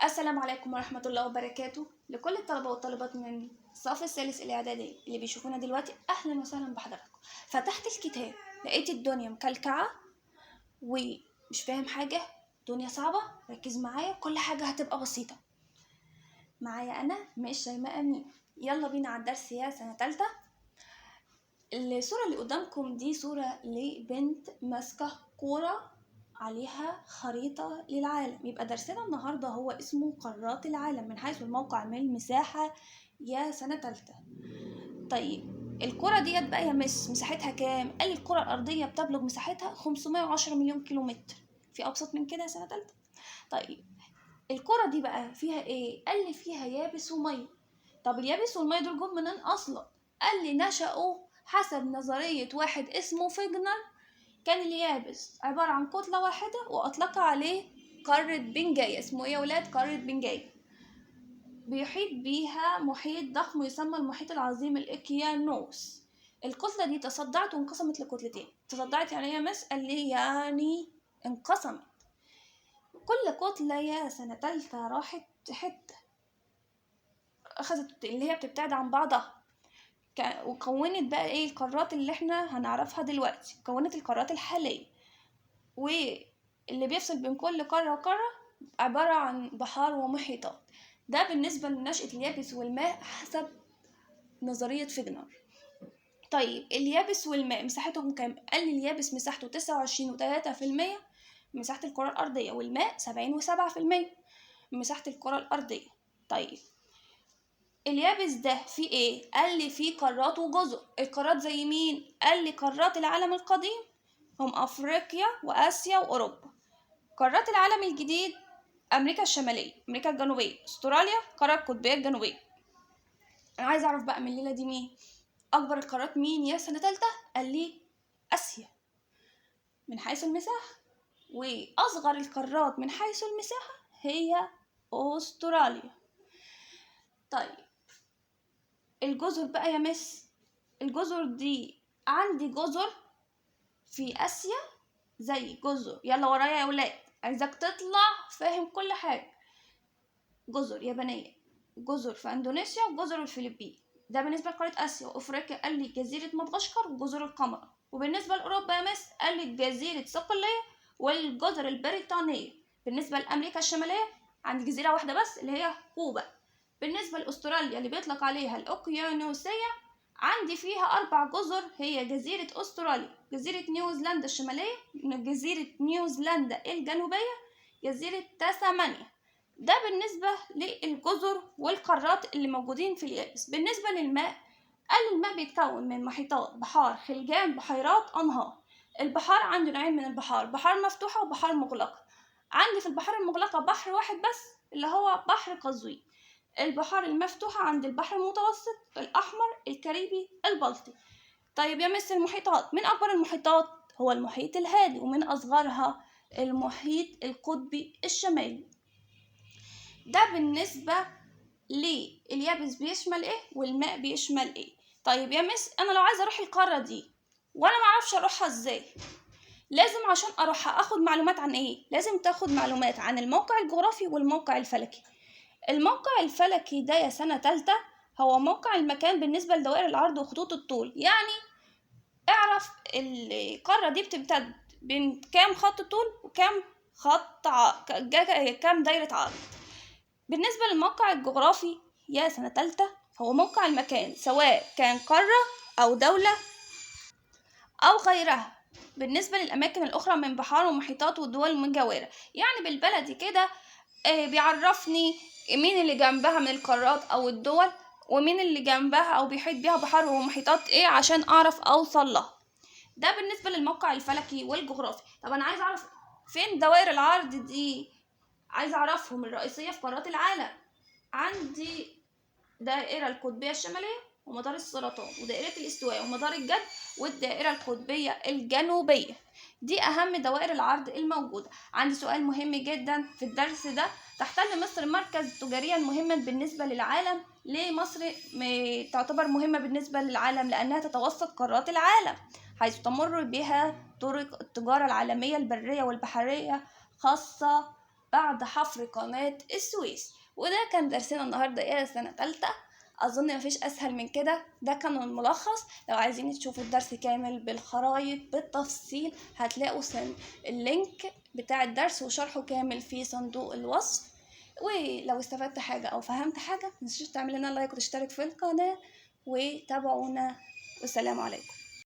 السلام عليكم ورحمة الله وبركاته لكل الطلبة والطالبات من الصف الثالث الإعدادي اللي بيشوفونا دلوقتي. أهلا وسهلا بحضراتكم. فتحت الكتاب لقيت الدنيا مكلكعة ومش فاهم حاجة، دنيا صعبة. ركز معايا، كل حاجة هتبقى بسيطة معايا. أنا مش شيماء أمين. يلا بينا على الدرس يا سنة تالتة. الصورة اللي قدامكم دي صورة لبنت ماسكة كورة عليها خريطة للعالم. يبقى درسنا النهاردة هو اسمه قارات العالم من حيث الموقع من المساحة يا سنة تالتة. طيب الكرة ديت بقى يا مساحتها كام؟ قال الكرة الأرضية بتبلغ مساحتها 510 مليون كيلومتر. في أبسط من كده يا سنة تالتة؟ طيب الكرة دي بقى فيها ايه؟ قال لي فيها يابس ومية. طب اليابس والمية دول جم منين أصلا؟ قال لي نشأوا حسب نظرية واحد اسمه فيجنر. كان اليابس عبارة عن كتلة واحدة وأطلق عليه قارة بنجاي. اسمه ايه يا ولاد؟ قارة بنجاي. بيحيط بيها محيط ضخم يسمى المحيط العظيم الإوكيانوس. الكتلة دي تصدعت وانقسمت لكتلتين. تصدعت يعني ايه يا مس؟ قال لي يعني انقسمت. كل كتلة يا سنة تالتة راحت حتة، أخذت اللي هي بتبتعد عن بعضها وكونت بقى ايه القارات اللي احنا هنعرفها دلوقتي. كونت القارات الحالية، واللي بيفصل بين كل قارة وقارة عبارة عن بحار ومحيطات. ده بالنسبة لنشأة اليابس والماء حسب نظرية فيجنر. طيب اليابس والماء مساحتهم كام؟ قال لي اليابس مساحته 29.3% من مساحة الكرة الأرضية، والماء 70.7% من مساحة الكرة الأرضية. طيب اليابس ده فيه ايه؟ قال لي فيه قارات وجزر. القارات زي مين؟ قال لي قارات العالم القديم هم افريقيا واسيا واوروبا. قارات العالم الجديد امريكا الشماليه، امريكا الجنوبيه، استراليا، القاره القطبيه الجنوبيه. انا عايز اعرف بقى من الليله دي مين اكبر القارات. مين يا سنه تالته؟ قال لي اسيا من حيث المساحه، واصغر القارات من حيث المساحه هي استراليا. طيب الجزر بقى يا مس، الجزر دي عندي جزر في آسيا زي جزر، يلا ورايا يا ولاد، عايزك تطلع فاهم كل حاجة. جزر يابانية، جزر في اندونيسيا، وجزر الفلبين. ده بالنسبة لقارة آسيا. وأفريقيا قال لي جزيرة مدغشقر وجزر القمر. وبالنسبة لأوروبا يا مس قال لي جزيرة صقلية والجزر البريطانية. بالنسبة لأمريكا الشمالية عندي جزيرة واحدة بس اللي هي كوبا. بالنسبة لأستراليا اللي بيطلق عليها الأوقيانوسية عندي فيها 4 جزر، هي جزيرة أستراليا، جزيرة نيوزيلندا الشمالية، جزيرة نيوزيلندا الجنوبية، جزيرة تاسمانيا. ده بالنسبة للجزر والقارات اللي موجودين في اليابس. بالنسبة للماء قال الماء بيتكون من محيطات، بحار، خليجان، بحيرات، أنهار. البحار عندي نوعين من البحار، بحار مفتوحة وبحار مغلقة. عندي في البحار المغلقة بحر واحد بس اللي هو بحر قزوين. البحار المفتوحة عند البحر المتوسط، الأحمر، الكاريبي، البلطي. طيب يا مس المحيطات، من أكبر المحيطات؟ هو المحيط الهادي، ومن أصغرها المحيط القطبي الشمالي. ده بالنسبة لليابس بيشمل ايه والماء بيشمل ايه. طيب يا مس أنا لو عايزة أروح القارة دي وأنا معرفش أروحها ازاي، لازم عشان أروحها أخد معلومات عن ايه؟ لازم تاخد معلومات عن الموقع الجغرافي والموقع الفلكي. الموقع الفلكي ده يا سنة تالتة هو موقع المكان بالنسبة لدوائر العرض وخطوط الطول. يعني اعرف القارة دي بتمتد بين كام خط طول وكام كام دايرة عرض. بالنسبة للموقع الجغرافي يا سنة تالتة هو موقع المكان سواء كان قارة أو دولة أو غيرها، بالنسبة للأماكن الأخرى من بحار ومحيطات ودول المجاورة. يعني بالبلدي كده بيعرفني مين اللي جنبها من القارات أو الدول، ومين اللي جنبها أو بيحيط بيها بحار ومحيطات ايه عشان أعرف أوصل لها. ده بالنسبة للموقع الفلكي والجغرافي. طب أنا عايز أعرف فين دوائر العرض دي، عايز أعرفهم الرئيسية في قارات العالم. عندي دائرة القطبية الشمالية ومدار السرطان، ودائرة الاستواء ومدار الجد، والدائرة القطبية الجنوبية. دي أهم دوائر العرض الموجودة. عندي سؤال مهم جدا في الدرس ده، تحتل مصر مركز تجاريا مهما بالنسبة للعالم. ليه مصر تعتبر مهمة بالنسبة للعالم؟ لأنها تتوسط قارات العالم، حيث تمر بها طرق التجارة العالمية البرية والبحرية خاصة بعد حفر قناة السويس. وده كان درسنا النهاردة يا سنة تالتة، أظن مفيش أسهل من كده. ده كان الملخص. لو عايزين تشوفوا الدرس كامل بالخرايط بالتفصيل هتلاقوا اللينك بتاع الدرس وشرحه كامل في صندوق الوصف. ولو استفدت حاجة أو فهمت حاجة متنسوش تعمل لنا لايك وتشترك في القناة وتابعونا، والسلام عليكم.